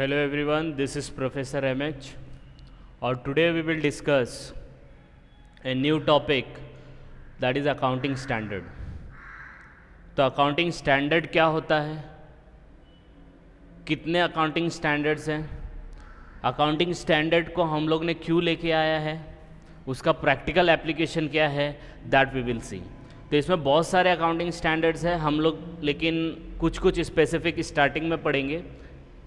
Hello everyone, this is Professor MH और today we will discuss a new topic that is accounting standard. तो accounting standard क्या होता है, कितने accounting standards हैं, अकाउंटिंग स्टैंडर्ड को हम लोग ने क्यों लेके आया है, उसका प्रैक्टिकल एप्लीकेशन क्या है, दैट वी विल सी. तो इसमें बहुत सारे अकाउंटिंग स्टैंडर्ड्स हैं हम लोग, लेकिन कुछ स्पेसिफिक स्टार्टिंग में पढ़ेंगे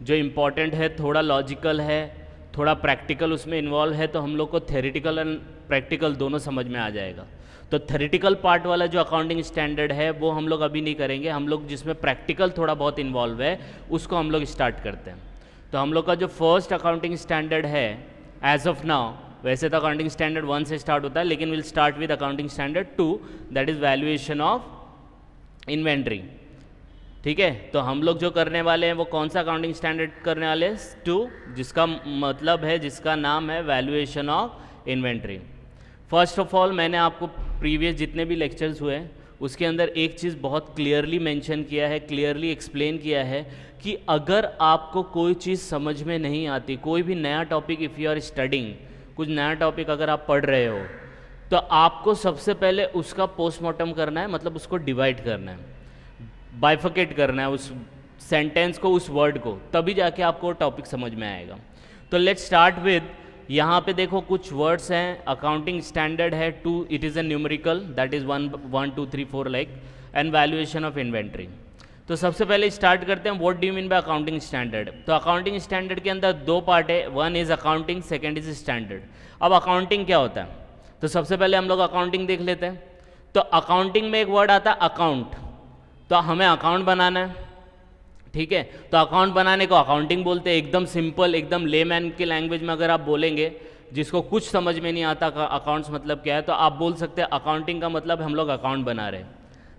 जो इम्पॉर्टेंट है, थोड़ा लॉजिकल है, थोड़ा प्रैक्टिकल उसमें इन्वॉल्व है. तो हम लोग को थ्योरेटिकल एंड प्रैक्टिकल दोनों समझ में आ जाएगा. तो थ्योरेटिकल पार्ट वाला जो अकाउंटिंग स्टैंडर्ड है वो हम लोग अभी नहीं करेंगे, हम लोग जिसमें प्रैक्टिकल थोड़ा बहुत इन्वॉल्व है उसको हम लोग स्टार्ट करते हैं. तो हम लोग का जो फर्स्ट अकाउंटिंग स्टैंडर्ड है एज ऑफ नाउ, वैसे तो अकाउंटिंग स्टैंडर्ड 1 से स्टार्ट होता है, लेकिन will start with accounting standard 2, that is valuation of inventory. ठीक है, तो हम लोग जो करने वाले हैं वो कौन सा अकाउंटिंग स्टैंडर्ड करने वाले हैं, 2, जिसका मतलब है, जिसका नाम है valuation of inventory. First of all मैंने आपको प्रीवियस जितने भी लेक्चर्स हुए हैं उसके अंदर एक चीज़ बहुत क्लियरली मेंशन किया है, क्लियरली एक्सप्लेन किया है कि अगर आपको कोई चीज़ समझ में नहीं आती, कोई भी नया topic, if you are studying, कुछ नया टॉपिक अगर आप पढ़ रहे हो, तो आपको सबसे पहले उसका पोस्टमार्टम करना है, मतलब उसको डिवाइड करना है, बाइफिकेट करना है उस सेंटेंस को, उस वर्ड को, तभी जाके आपको टॉपिक समझ में आएगा. तो लेट्स स्टार्ट विद, यहाँ पे देखो कुछ वर्ड्स हैं. अकाउंटिंग स्टैंडर्ड है 2, it is a numerical, that is 1 2 3 4 like, and valuation of inventory. तो सबसे पहले स्टार्ट करते हैं, what do you mean by accounting standard. तो अकाउंटिंग स्टैंडर्ड के अंदर 2 पार्ट है, 1 is accounting, second is standard. अब अकाउंटिंग क्या होता है, तो सबसे पहले हम लोग अकाउंटिंग देख लेते हैं. तो अकाउंटिंग में एक वर्ड आता है अकाउंट. तो हमें अकाउंट बनाना है, ठीक है, तो अकाउंट बनाने को अकाउंटिंग बोलते हैं. एकदम सिंपल, एकदम लेमैन की लैंग्वेज में अगर आप बोलेंगे, जिसको कुछ समझ में नहीं आता अकाउंट्स मतलब क्या है, तो आप बोल सकते हैं अकाउंटिंग का मतलब हम लोग अकाउंट बना रहे हैं,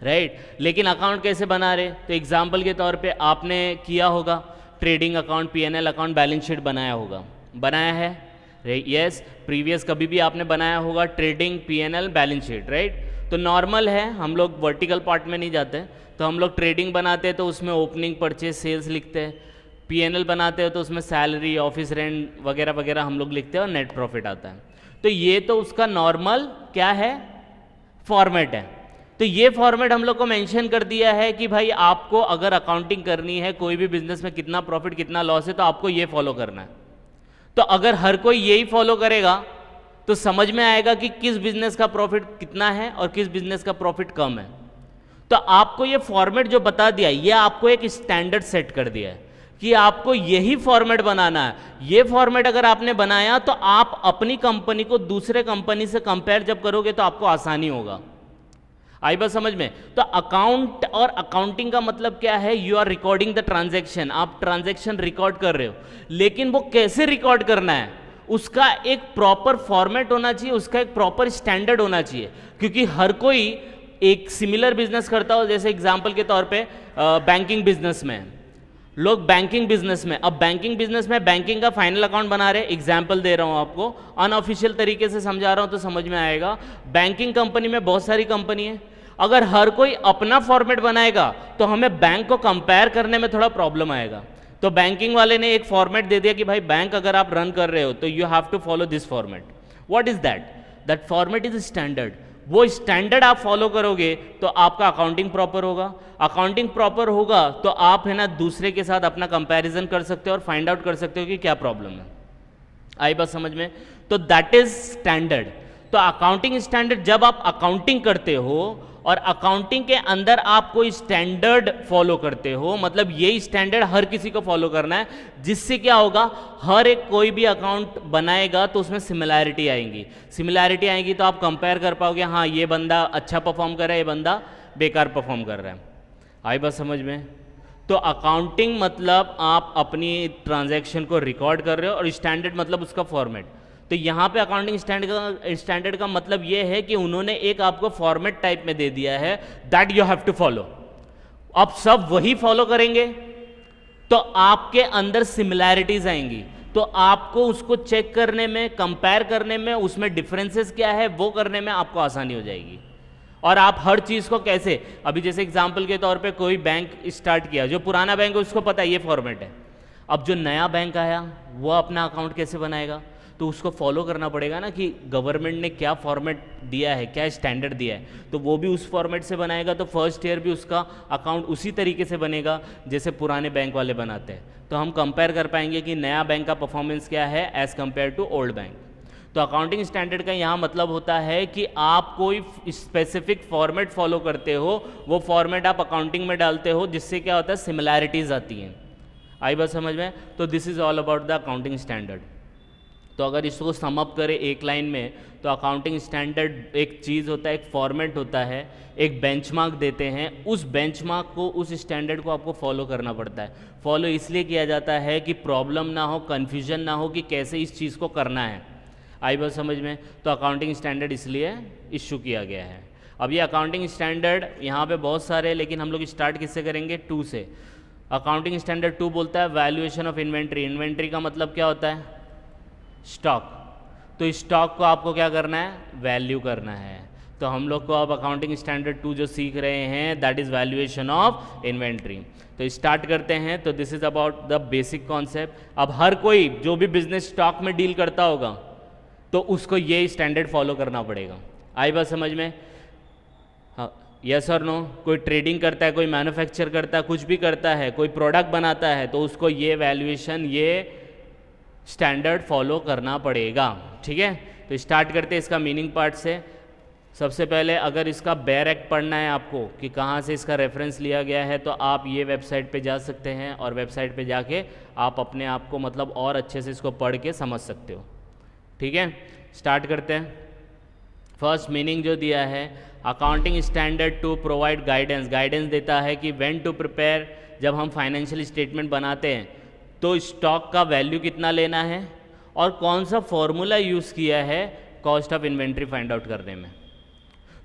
राइट. लेकिन अकाउंट कैसे बना रहे, तो एग्जाम्पल के तौर पे आपने किया होगा trading account, P&L account, balance sheet बनाया होगा, बनाया है, यस. प्रीवियस कभी भी आपने बनाया होगा trading, P&L, balance sheet, right. तो नॉर्मल है, हम लोग वर्टिकल पार्ट में नहीं जाते. तो हम लोग ट्रेडिंग बनाते हैं तो उसमें ओपनिंग, परचेज, सेल्स लिखते हैं. P&L बनाते हैं तो उसमें सैलरी, ऑफिस रेंट वगैरह वगैरह हम लोग लिखते हैं और नेट प्रॉफिट आता है. तो ये तो उसका नॉर्मल क्या है, फॉर्मेट है. तो ये फॉर्मेट हम लोग को मेंशन कर दिया है कि भाई आपको अगर अकाउंटिंग करनी है, कोई भी बिजनेस में कितना प्रॉफिट कितना लॉस है, तो आपको ये फॉलो करना है. तो अगर हर कोई यही फॉलो करेगा तो समझ में आएगा कि किस बिजनेस का प्रॉफिट कितना है और किस बिजनेस का प्रॉफिट कम है. तो आपको ये फॉर्मेट जो बता दिया, ये आपको एक स्टैंडर्ड सेट कर दिया है कि आपको यही फॉर्मेट बनाना है. ये फॉर्मेट अगर आपने बनाया तो आप अपनी कंपनी को दूसरे कंपनी से कंपेयर जब करोगे तो आपको आसानी होगा. आई बात समझ में. तो अकाउंट और अकाउंटिंग का मतलब क्या है, you are recording the transaction, आप ट्रांजैक्शन रिकॉर्ड कर रहे हो, लेकिन वो कैसे रिकॉर्ड करना है, उसका एक प्रॉपर फॉर्मेट होना चाहिए, उसका एक प्रॉपर स्टैंडर्ड होना चाहिए. क्योंकि हर कोई एक सिमिलर बिजनेस करता हो. जैसे एग्जांपल के तौर पे बैंकिंग बिजनेस में लोग, बैंकिंग बिजनेस में, अब बैंकिंग बिजनेस में बैंकिंग का फाइनल अकाउंट बना रहे. एग्जांपल दे रहा हूं आपको, अनऑफिशियल तरीके से समझा रहा हूं तो समझ में आएगा. बैंकिंग कंपनी में बहुत सारी कंपनी है, अगर हर कोई अपना फॉर्मेट बनाएगा तो हमें बैंक को कंपेयर करने में थोड़ा प्रॉब्लम आएगा. तो बैंकिंग वाले ने एक फॉर्मेट दे दिया कि भाई बैंक अगर आप रन कर रहे हो तो you have to follow this format. What is that, that format is standard. वो स्टैंडर्ड आप फॉलो करोगे तो आपका अकाउंटिंग प्रॉपर होगा. अकाउंटिंग प्रॉपर होगा तो आप है ना दूसरे के साथ अपना कंपैरिजन कर सकते हो और फाइंड आउट कर सकते हो कि क्या प्रॉब्लम है. आई बात समझ में. तो दैट इज स्टैंडर्ड. तो अकाउंटिंग स्टैंडर्ड, जब आप अकाउंटिंग करते हो और अकाउंटिंग के अंदर आप कोई स्टैंडर्ड फॉलो करते हो, मतलब यही स्टैंडर्ड हर किसी को फॉलो करना है, जिससे क्या होगा, हर एक कोई भी अकाउंट बनाएगा तो उसमें सिमिलैरिटी आएंगी. सिमिलैरिटी आएंगी तो आप कंपेयर कर पाओगे, हाँ ये बंदा अच्छा परफॉर्म कर रहा है, ये बंदा बेकार परफॉर्म कर रहा है. आई बात समझ में. तो अकाउंटिंग मतलब आप अपनी ट्रांजैक्शन को रिकॉर्ड कर रहे हो, और स्टैंडर्ड मतलब उसका फॉर्मेट. तो यहाँ पे अकाउंटिंग स्टैंडर्ड का मतलब ये है कि उन्होंने एक आपको फॉर्मेट टाइप में दे दिया है, that you have to follow. अब सब वही फॉलो करेंगे तो आपके अंदर सिमिलैरिटीज आएंगी, तो आपको उसको चेक करने में, कंपेयर करने में, उसमें डिफरेंसेस क्या है वो करने में आपको आसानी हो जाएगी. और आप हर चीज़ को कैसे, अभी जैसे एग्जाम्पल के तौर पे कोई बैंक स्टार्ट किया, जो पुराना बैंक है उसको पता है ये फॉर्मेट है. अब जो नया बैंक आया वो अपना अकाउंट कैसे बनाएगा, तो उसको फॉलो करना पड़ेगा ना कि गवर्नमेंट ने क्या फॉर्मेट दिया है, क्या स्टैंडर्ड दिया है, तो वो भी उस फॉर्मेट से बनाएगा। तो फर्स्ट ईयर भी उसका अकाउंट उसी तरीके से बनेगा जैसे पुराने बैंक वाले बनाते हैं। तो हम कंपेयर कर पाएंगे कि नया बैंक का परफॉर्मेंस क्या है as compared to old bank. तो अकाउंटिंग स्टैंडर्ड का यहाँ मतलब होता है कि आप कोई स्पेसिफिक फॉर्मेट फॉलो करते हो, वो फॉर्मेट आप अकाउंटिंग में डालते हो, जिससे क्या होता है सिमिलैरिटीज़ आती हैं। आई बात समझ में? तो this is all about the accounting standard. तो अगर इसको सम अप करें एक लाइन में, तो अकाउंटिंग स्टैंडर्ड एक चीज़ होता है, एक फॉर्मेट होता है, एक बेंचमार्क देते हैं, उस बेंचमार्क को, उस स्टैंडर्ड को आपको फॉलो करना पड़ता है। फॉलो इसलिए किया जाता है कि प्रॉब्लम ना हो, कन्फ्यूजन ना हो कि कैसे इस चीज़ को करना है। आई बात समझ में? तो अकाउंटिंग स्टैंडर्ड इसलिए इशू किया गया है। अब ये अकाउंटिंग स्टैंडर्ड यहाँ पे बहुत सारे हैं, लेकिन हम लोग स्टार्ट किससे करेंगे? 2 से। अकाउंटिंग स्टैंडर्ड 2 बोलता है वैल्यूएशन ऑफ इन्वेंट्री। इन्वेंट्री का मतलब क्या होता है? स्टॉक। तो स्टॉक को आपको क्या करना है? वैल्यू करना है। तो हम लोग को अब अकाउंटिंग स्टैंडर्ड 2 जो सीख रहे हैं that is valuation of inventory. तो स्टार्ट करते हैं। तो this is about the basic concept. अब हर कोई जो भी बिजनेस स्टॉक में डील करता होगा तो उसको ये स्टैंडर्ड फॉलो करना पड़ेगा। आई बात समझ में? हाँ, यस और नो? कोई ट्रेडिंग करता है, कोई मैन्युफैक्चर करता है, कुछ भी करता है, कोई प्रोडक्ट बनाता है, तो उसको ये वैल्यूएशन, ये स्टैंडर्ड फॉलो करना पड़ेगा। ठीक है, तो स्टार्ट करते हैं इसका मीनिंग पार्ट से। सबसे पहले अगर इसका बेयर एक्ट पढ़ना है आपको कि कहाँ से इसका रेफरेंस लिया गया है, तो आप ये वेबसाइट पे जा सकते हैं और वेबसाइट पे जाके आप अपने आप को मतलब और अच्छे से इसको पढ़ के समझ सकते हो। ठीक है, स्टार्ट करते हैं। फर्स्ट मीनिंग जो दिया है, accounting standard to provide guidance. Guidance देता है कि व्हेन टू प्रिपेयर, जब हम फाइनेंशियल स्टेटमेंट बनाते हैं तो स्टॉक का वैल्यू कितना लेना है और कौन सा फॉर्मूला यूज़ किया है cost of inventory find out करने में।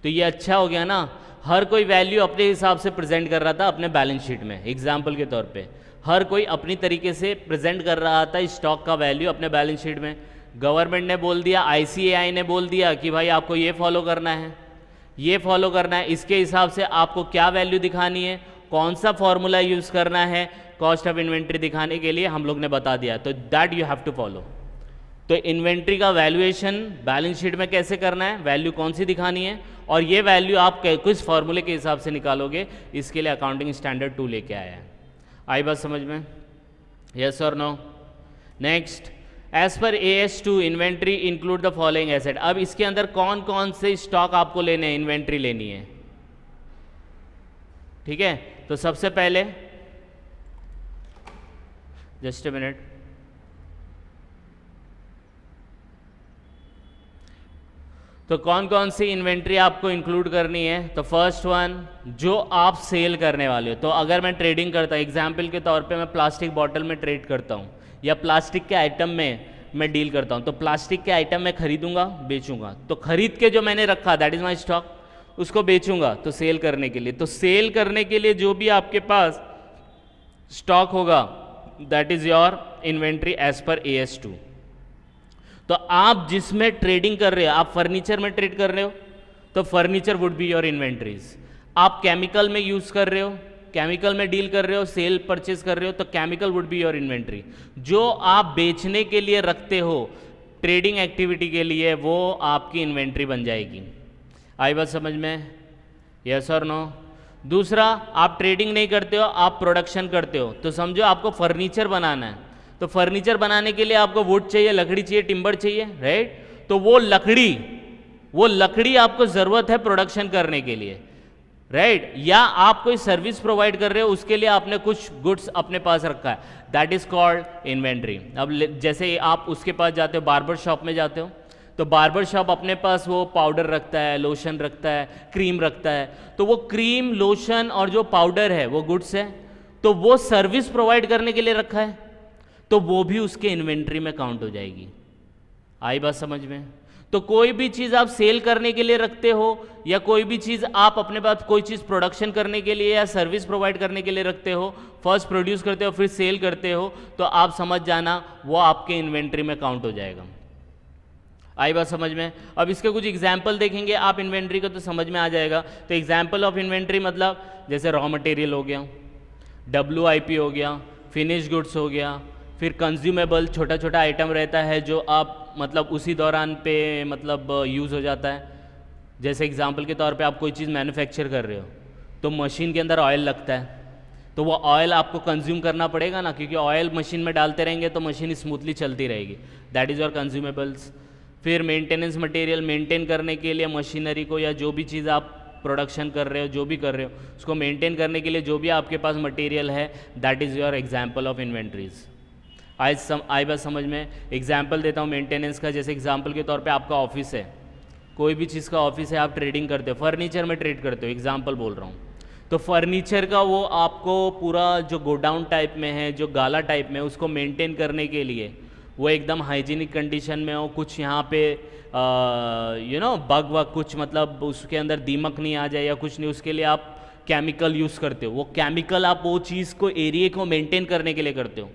तो ये अच्छा हो गया ना, हर कोई वैल्यू अपने हिसाब से प्रेजेंट कर रहा था अपने बैलेंस शीट में। एग्जाम्पल के तौर पे हर कोई अपनी तरीके से प्रेजेंट कर रहा था स्टॉक का वैल्यू अपने बैलेंस शीट में। गवर्नमेंट ने बोल दिया, ICAI ने बोल दिया कि भाई आपको ये फॉलो करना है, ये फॉलो करना है, इसके हिसाब से आपको क्या वैल्यू दिखानी है, कौन सा फॉर्मूला यूज़ करना है कॉस्ट ऑफ इन्वेंट्री दिखाने के लिए, हम लोग ने बता दिया। तो that you have to follow. तो इन्वेंट्री का वैल्यूएशन बैलेंस शीट में कैसे करना है, वैल्यू कौन सी दिखानी है, और ये वैल्यू आप किस फॉर्मूले के हिसाब से निकालोगे, इसके लिए अकाउंटिंग स्टैंडर्ड 2 लेके आया है। आई बात समझ में? यस और no? Next, as per AS2 inventory include the following asset. अब इसके अंदर कौन कौन से स्टॉक आपको लेने हैं, इन्वेंट्री लेनी है। ठीक है, तो सबसे पहले जस्ट अ मिनट, तो कौन कौन सी इन्वेंट्री आपको इंक्लूड करनी है। तो फर्स्ट वन, जो आप सेल करने वाले हो। तो अगर मैं ट्रेडिंग करता हूँ, एग्जाम्पल के तौर पे मैं प्लास्टिक बॉटल में ट्रेड करता हूँ या प्लास्टिक के आइटम में मैं डील करता हूँ, तो प्लास्टिक के आइटम मैं खरीदूंगा, बेचूंगा। तो खरीद के जो मैंने रखा दैट इज़ माई स्टॉक, उसको बेचूंगा तो सेल करने के लिए। तो सेल करने के लिए जो भी आपके पास स्टॉक होगा that is your inventory as per AS2। तो आप जिसमें ट्रेडिंग कर रहे हो, आप फर्नीचर में ट्रेड कर रहे हो तो furniture would be your inventories. आप केमिकल में यूज़ कर रहे हो, केमिकल में डील कर रहे हो, सेल परचेज कर रहे हो, तो chemical would be your inventory. जो आप बेचने के लिए रखते हो ट्रेडिंग एक्टिविटी के लिए, वो आपकी इन्वेंट्री बन जाएगी। आई बात समझ में? यस और नो? दूसरा, आप ट्रेडिंग नहीं करते हो, आप प्रोडक्शन करते हो। तो समझो आपको फर्नीचर बनाना है, तो फर्नीचर बनाने के लिए आपको वुड चाहिए, लकड़ी चाहिए, टिम्बर चाहिए, राइट? तो वो लकड़ी आपको ज़रूरत है प्रोडक्शन करने के लिए, राइट? या आप कोई सर्विस प्रोवाइड कर रहे हो, उसके लिए आपने कुछ गुड्स अपने पास रखा है, दैट इज कॉल्ड इन्वेंट्री। अब जैसे आप उसके पास जाते हो, बार्बर शॉप में जाते हो, तो बार्बर शॉप अपने पास वो पाउडर रखता है, लोशन रखता है, क्रीम रखता है। तो वो क्रीम, लोशन और जो पाउडर है वो गुड्स है, तो वो सर्विस प्रोवाइड करने के लिए रखा है, तो वो भी उसके इन्वेंट्री में काउंट हो जाएगी। आई बात समझ में? तो कोई भी चीज़ आप सेल करने के लिए रखते हो या कोई भी चीज़ आप अपने पास कोई चीज़ प्रोडक्शन करने के लिए या सर्विस प्रोवाइड करने के लिए रखते हो, फर्स्ट प्रोड्यूस करते हो फिर सेल करते हो, तो आप समझ जाना वो आपके इन्वेंट्री में काउंट हो जाएगा। आई बात समझ में? अब इसके कुछ एग्जाम्पल देखेंगे आप इन्वेंट्री का तो समझ में आ जाएगा। तो एग्जाम्पल ऑफ इन्वेंट्री मतलब जैसे रॉ मटेरियल हो गया, WIP हो गया, फिनिश गुड्स हो गया, फिर कंज्यूमेबल छोटा छोटा आइटम रहता है जो आप मतलब उसी दौरान पे मतलब यूज़ हो जाता है। जैसे एग्जांपल के तौर पे आप कोई चीज़ मैन्युफैक्चर कर रहे हो तो मशीन के अंदर ऑयल लगता है, तो वो ऑयल आपको कंज्यूम करना पड़ेगा ना, क्योंकि ऑयल मशीन में डालते रहेंगे तो मशीन स्मूथली चलती रहेगी। That is your consumables. फिर मेंटेनेंस मटेरियल, मेंटेन करने के लिए मशीनरी को या जो भी चीज़ आप प्रोडक्शन कर रहे हो, जो भी कर रहे हो उसको मेंटेन करने के लिए जो भी आपके पास मटेरियल है, that is your example of inventories. आई बस समझ में। एग्जाम्पल देता हूँ मेंटेनेंस का। जैसे एग्जाम्पल के तौर पे आपका ऑफिस है, कोई भी चीज़ का ऑफिस है, आप ट्रेडिंग करते हो, फर्नीचर में ट्रेड करते हो, एग्जाम्पल बोल रहा हूँ, तो फर्नीचर का वो आपको पूरा जो गोडाउन टाइप में है, जो गाला टाइप में, उसको मेंटेन करने के लिए वो एकदम हाइजीनिक कंडीशन में हो, कुछ यहाँ पे बग वग कुछ मतलब उसके अंदर दीमक नहीं आ जाए या कुछ नहीं, उसके लिए आप केमिकल यूज़ करते हो। वो केमिकल आप वो चीज़ को, एरिया को मेंटेन करने के लिए करते हो।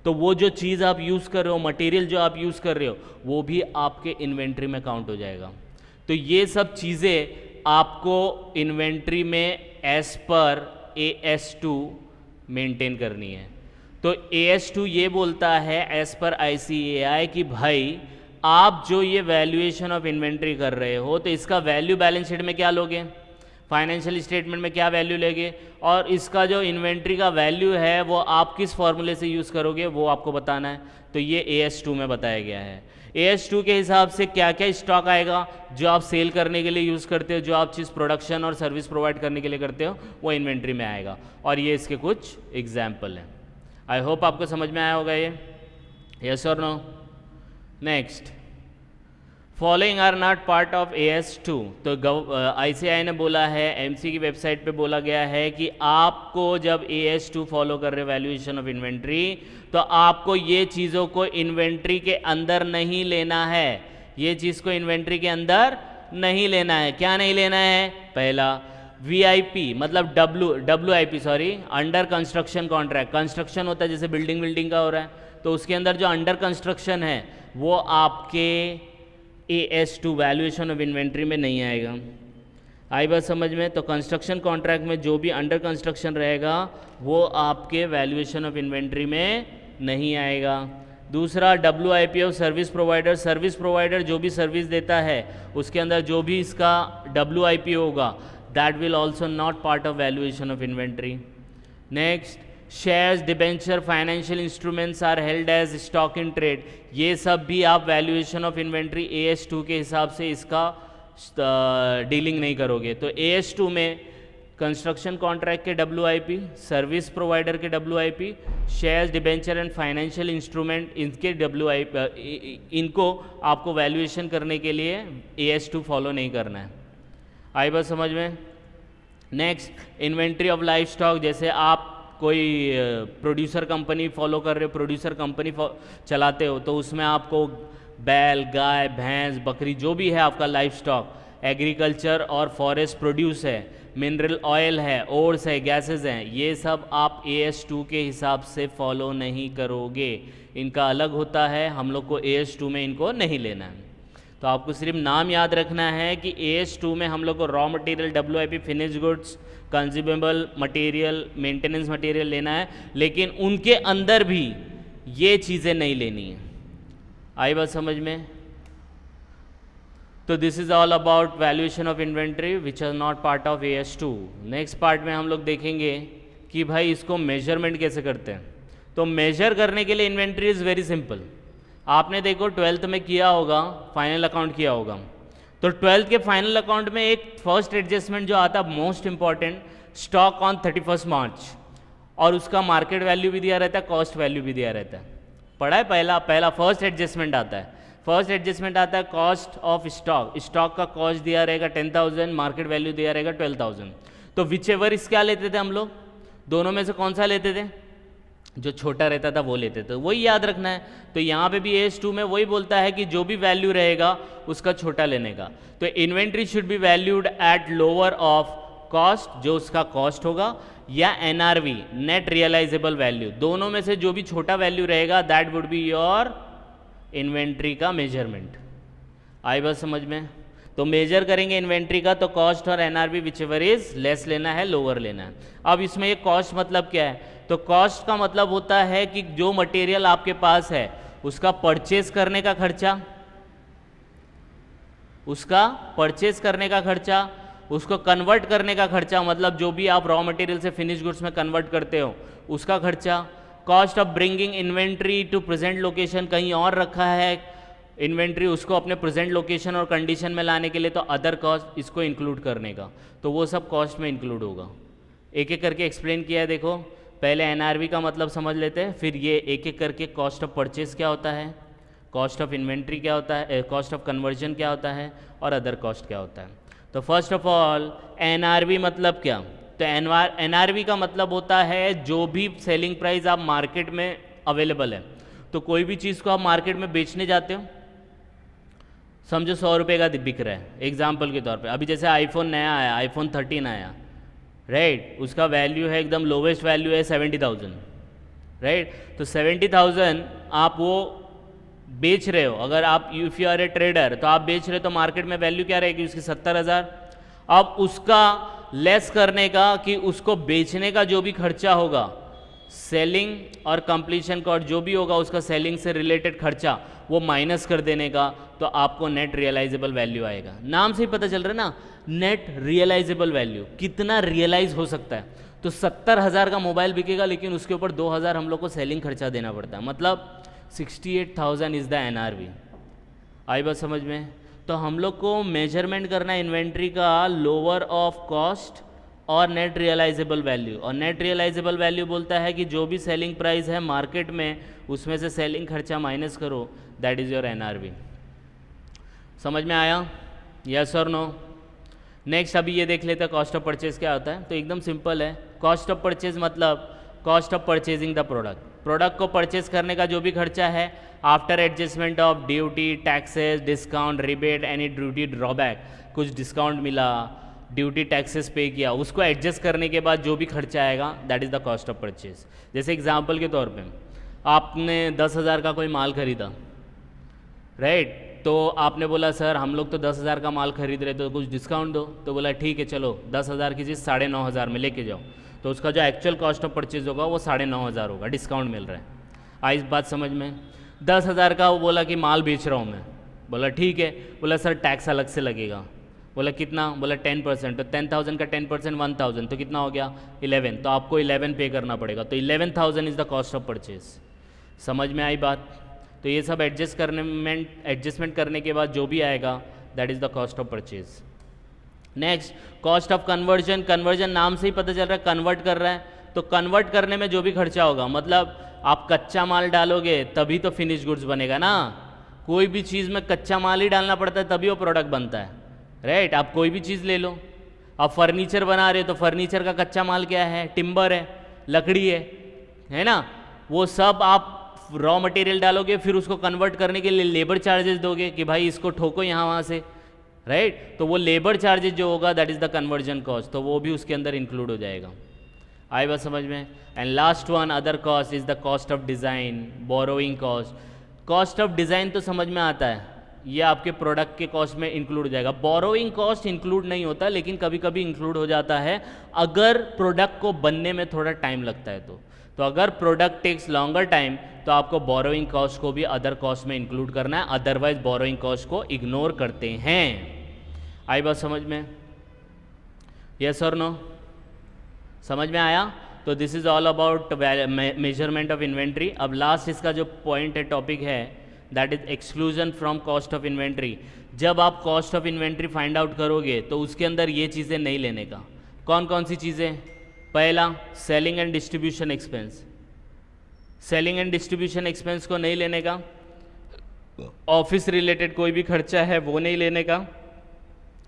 तो वो जो चीज़ आप यूज़ कर रहे हो, मटेरियल जो आप यूज़ कर रहे हो, वो भी आपके इन्वेंट्री में काउंट हो जाएगा। तो ये सब चीज़ें आपको इन्वेंट्री में एज पर AS2 मेंटेन करनी है। तो AS2 ये बोलता है एज पर ICAI कि भाई आप जो ये वैल्यूएशन ऑफ इन्वेंट्री कर रहे हो तो इसका वैल्यू बैलेंस शीट में क्या लोगे, फाइनेंशियल स्टेटमेंट में क्या वैल्यू लेंगे, और इसका जो इन्वेंट्री का वैल्यू है वो आप किस फॉर्मूले से यूज़ करोगे वो आपको बताना है। तो ये AS2 में बताया गया है। AS2 के हिसाब से क्या क्या स्टॉक आएगा जो आप सेल करने के लिए यूज़ करते हो, जो आप चीज़ प्रोडक्शन और सर्विस प्रोवाइड करने के लिए करते हो, वो इन्वेंट्री में आएगा। और ये इसके कुछ एग्जाम्पल हैं। आई होप आपको समझ में आया होगा ये, यस और no. Next, following are not part of AS2। तो ICAI ने बोला है, MC की वेबसाइट पे बोला गया है कि आपको जब AS2 फॉलो कर रहे वैल्यूएशन ऑफ इन्वेंट्री, तो आपको ये चीज़ों को इन्वेंट्री के अंदर नहीं लेना है। ये चीज़ को इन्वेंट्री के अंदर नहीं लेना है। क्या नहीं लेना है? पहला, VIP मतलब WIP sorry, under construction contract. Construction होता है जैसे बिल्डिंग का हो रहा है, तो उसके अंदर जो अंडर कंस्ट्रक्शन है वो आपके AS2 वैल्यूएशन ऑफ इन्वेंट्री में नहीं आएगा। आई बात समझ में। तो कंस्ट्रक्शन कॉन्ट्रैक्ट में जो भी अंडर कंस्ट्रक्शन रहेगा वो आपके वैल्यूएशन ऑफ इन्वेंट्री में नहीं आएगा। दूसरा, WIP of service provider. Service provider जो भी सर्विस देता है उसके अंदर जो भी इसका WIP होगा, that will also not part of valuation of inventory. Next, shares, debenture, financial instruments are held as stock in trade. ये सब भी आप वैल्यूएशन ऑफ इन्वेंट्री AS2 के हिसाब से इसका डीलिंग नहीं करोगे। तो AS2 में कंस्ट्रक्शन कॉन्ट्रैक्ट के WIP, सर्विस प्रोवाइडर के WIP, shares, debenture and financial instrument, इनके WIP, इनको आपको वैल्यूएशन करने के लिए AS2 फॉलो नहीं करना है। आई बात समझ में। Next, inventory of life stock. जैसे आप कोई प्रोड्यूसर कंपनी फॉलो कर रहे हो, प्रोड्यूसर कंपनी चलाते हो, तो उसमें आपको बैल, गाय, भैंस, बकरी जो भी है आपका लाइफ स्टॉक, एग्रीकल्चर और फॉरेस्ट प्रोड्यूस है, मिनरल ऑयल है, ओर्स है, गैसेस हैं, ये सब आप AS2 के हिसाब से फॉलो नहीं करोगे। इनका अलग होता है, हम लोग को AS2 में इनको नहीं लेना है। तो आपको सिर्फ नाम याद रखना है कि AS2 में हम लोग को raw material, WIP, finish goods, consumable material, maintenance material लेना है, लेकिन उनके अंदर भी ये चीज़ें नहीं लेनी है। आई बात समझ में। तो this is all about valuation of inventory which are not part of AS2। Next part में हम लोग देखेंगे कि भाई इसको मेजरमेंट कैसे करते हैं। तो मेजर करने के लिए इन्वेंट्री इज़ वेरी सिंपल। आपने देखो 12th में किया होगा, फाइनल अकाउंट किया होगा, तो 12th के फाइनल अकाउंट में एक फर्स्ट एडजस्टमेंट जो आता है मोस्ट इंपॉर्टेंट, स्टॉक ऑन 31 मार्च, और उसका मार्केट वैल्यू भी दिया रहता है, कॉस्ट वैल्यू भी दिया रहता है। पढ़ा है? पहला फर्स्ट एडजस्टमेंट आता है। फर्स्ट एडजस्टमेंट आता है कॉस्ट ऑफ स्टॉक। स्टॉक का कॉस्ट दिया रहेगा 10,000, मार्केट वैल्यू दिया रहेगा 12,000। तो विच एवर इस क्या लेते थे हम लोग? दोनों में से कौन सा लेते थे? जो छोटा रहता था वो लेते थे। वही याद रखना है। तो यहाँ पे भी AS2 में वही बोलता है कि जो भी वैल्यू रहेगा उसका छोटा लेने का। तो inventory should be valued at lower of cost, जो उसका कॉस्ट होगा, या NRV, नेट रियलाइजेबल वैल्यू। दोनों में से जो भी छोटा वैल्यू रहेगा that would be your inventory का मेजरमेंट। आई बात समझ में। तो मेजर करेंगे इन्वेंट्री का तो कॉस्ट और एनआरवी विचएवर इज लेस लेना है, लोअर लेना है। अब इसमें ये कॉस्ट मतलब क्या है, तो कॉस्ट का मतलब होता है कि जो मटेरियल आपके पास है उसका परचेज करने का खर्चा, उसका परचेज करने का खर्चा, उसको कन्वर्ट करने का खर्चा, मतलब जो भी आप रॉ मटेरियल से फिनिश गुड्स में कन्वर्ट करते हो उसका खर्चा, cost of bringing inventory to present location, कहीं और रखा है इन्वेंट्री उसको अपने प्रेजेंट लोकेशन और कंडीशन में लाने के लिए तो अदर कॉस्ट इसको इंक्लूड करने का, तो वो सब कॉस्ट में इंक्लूड होगा। एक एक करके एक्सप्लेन किया है, देखो पहले एनआरवी का मतलब समझ लेते हैं, फिर ये एक एक करके कॉस्ट ऑफ परचेज क्या होता है, कॉस्ट ऑफ इन्वेंट्री क्या होता है, कॉस्ट ऑफ कन्वर्जन क्या होता है और अदर कॉस्ट क्या होता है। तो फर्स्ट ऑफ ऑल एनआरवी मतलब क्या, तो एनआरवी का मतलब होता है जो भी सेलिंग प्राइस आप मार्केट में अवेलेबल है, तो कोई भी चीज़ को आप मार्केट में बेचने जाते हो, समझो 100 रुपये का बिक रहा है एग्जाम्पल के तौर पे, अभी जैसे आईफोन नया आया, आईफोन 13 आया, राइट, उसका वैल्यू है एकदम लोवेस्ट वैल्यू है 70,000, राइट, तो 70,000 आप वो बेच रहे हो, अगर आप if you are a trader तो आप बेच रहे हो तो मार्केट में वैल्यू क्या रहेगी उसकी 70,000। अब उसका लेस करने का कि उसको बेचने का जो भी खर्चा होगा, सेलिंग और कंप्लीशन कॉस्ट जो भी होगा उसका सेलिंग से रिलेटेड खर्चा वो माइनस कर देने का, तो आपको नेट रियलाइजेबल वैल्यू आएगा। नाम से ही पता चल रहा है ना, नेट रियलाइजेबल वैल्यू, कितना रियलाइज हो सकता है। तो 70,000 का मोबाइल बिकेगा लेकिन उसके ऊपर 2,000 हम लोग को सेलिंग खर्चा देना पड़ता है, मतलब 68,000 इज़ द एनआरवी। आई बात समझ में। तो हम लोग को मेजरमेंट करना है इन्वेंट्री का लोअर ऑफ कॉस्ट और नेट रियलाइजेबल वैल्यू, और नेट रियलाइजेबल वैल्यू बोलता है कि जो भी सेलिंग प्राइस है मार्केट में उसमें से सेलिंग खर्चा माइनस करो, दैट इज़ योर एनआरवी। समझ में आया, यस और नो। नेक्स्ट अभी ये देख लेते हैं कॉस्ट ऑफ परचेज क्या होता है। तो एकदम सिंपल है, कॉस्ट ऑफ परचेज मतलब cost of purchasing the product, product को परचेज करने का जो भी खर्चा है after adjustment of duty, taxes, discount, rebate, any duty drawback, कुछ डिस्काउंट मिला, ड्यूटी टैक्सेस पे किया, उसको एडजस्ट करने के बाद जो भी खर्चा आएगा that is the cost of purchase. जैसे एग्जांपल के तौर पे आपने 10,000 का कोई माल खरीदा, राइट, तो आपने बोला सर हम लोग तो 10,000 का माल खरीद रहे तो कुछ डिस्काउंट दो, तो बोला ठीक है चलो 10,000 की चीज़ 9,500 में लेके जाओ, तो उसका जो एक्चुअल कॉस्ट ऑफ परचेज होगा वो 9,500 होगा, डिस्काउंट मिल रहा है। आई इस बात समझ में। 10,000 का वो बोला कि माल बेच रहा हूँ मैं, बोला ठीक है, बोला सर टैक्स अलग से लगेगा, बोला कितना, बोला 10%, तो 10,000 का 10% 1,000 तो कितना हो गया 11, तो आपको 11 पे करना पड़ेगा, तो 11,000 is the cost of purchase. समझ में आई बात। तो ये सब एडजस्टमेंट करने के बाद जो भी आएगा that is the cost of purchase. Next cost of conversion, conversion नाम से ही पता चल रहा है कन्वर्ट कर रहा है, तो कन्वर्ट करने में जो भी खर्चा होगा, मतलब आप कच्चा माल डालोगे तभी तो फिनिश गुड्स बनेगा ना, कोई भी चीज़ में कच्चा माल ही डालना पड़ता है तभी वो प्रोडक्ट बनता है, राइट। आप कोई भी चीज़ ले लो, आप फर्नीचर बना रहे हो तो फर्नीचर का कच्चा माल क्या है, टिम्बर है, लकड़ी है ना, वो सब आप रॉ मटेरियल डालोगे, फिर उसको कन्वर्ट करने के लिए लेबर चार्जेस दोगे कि भाई इसको ठोको यहाँ वहाँ से, राइट, तो वो लेबर चार्जेस जो होगा that is the conversion cost, तो वो भी उसके अंदर इंक्लूड हो जाएगा। आई बात समझ में। And last one other cost is the cost of design, borrowing cost. Cost of design तो समझ में आता है, ये आपके प्रोडक्ट के कॉस्ट में इंक्लूड हो जाएगा। बोरोइंग कॉस्ट इंक्लूड नहीं होता लेकिन कभी कभी इंक्लूड हो जाता है अगर प्रोडक्ट को बनने में थोड़ा टाइम लगता है तो अगर प्रोडक्ट टेक्स लॉन्गर टाइम तो आपको बोरोइंग कॉस्ट को भी अदर कॉस्ट में इंक्लूड करना है, अदरवाइज बोरोइंग कॉस्ट को इग्नोर करते हैं। आई बात समझ में, यस और नो, समझ में आया। तो this is all about measurement of inventory. अब लास्ट इसका जो पॉइंट है, टॉपिक है, that is exclusion from cost of inventory. जब आप cost of inventory find out करोगे तो उसके अंदर ये चीज़ें नहीं लेने का। कौन कौन सी चीज़ें? पहला selling and distribution expense, selling and distribution expense को नहीं लेने का। ऑफिस रिलेटेड कोई भी खर्चा है वो नहीं लेने का,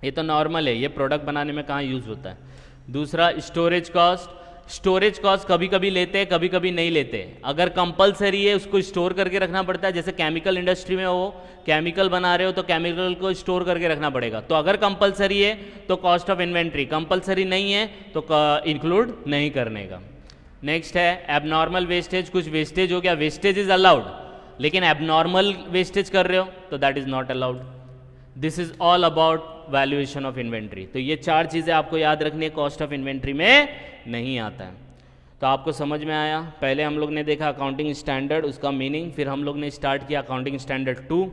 ये तो नॉर्मल है, ये प्रोडक्ट बनाने में कहाँ यूज़ होता है। दूसरा स्टोरेज कॉस्ट, स्टोरेज कॉस्ट कभी कभी लेते हैं कभी कभी नहीं लेते। अगर कंपलसरी है उसको स्टोर करके रखना पड़ता है, जैसे केमिकल इंडस्ट्री में हो, केमिकल बना रहे हो तो केमिकल को स्टोर करके रखना पड़ेगा, तो अगर कंपलसरी है तो कॉस्ट ऑफ इन्वेंट्री, कंपलसरी नहीं है तो इंक्लूड नहीं करने का। नेक्स्ट है एबनॉर्मल वेस्टेज, कुछ वेस्टेज हो गया, वेस्टेज इज अलाउड लेकिन एबनॉर्मल वेस्टेज कर रहे हो तो that is not allowed. This is all about valuation of inventory. तो ये 4 चीज़ें आपको याद रखनी है, कॉस्ट ऑफ इन्वेंट्री में नहीं आता है। तो आपको समझ में आया। पहले हम लोग ने देखा अकाउंटिंग स्टैंडर्ड, उसका मीनिंग, फिर हम लोग ने स्टार्ट किया accounting standard 2,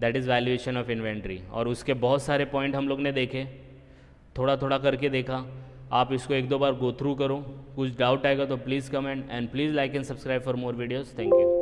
that is valuation of inventory, और उसके बहुत सारे पॉइंट हम लोग ने देखे, थोड़ा थोड़ा करके देखा। आप इसको 1-2 बार गो थ्रू करो, कुछ डाउट आएगा तो please comment, and please like and subscribe for more videos. Thank you.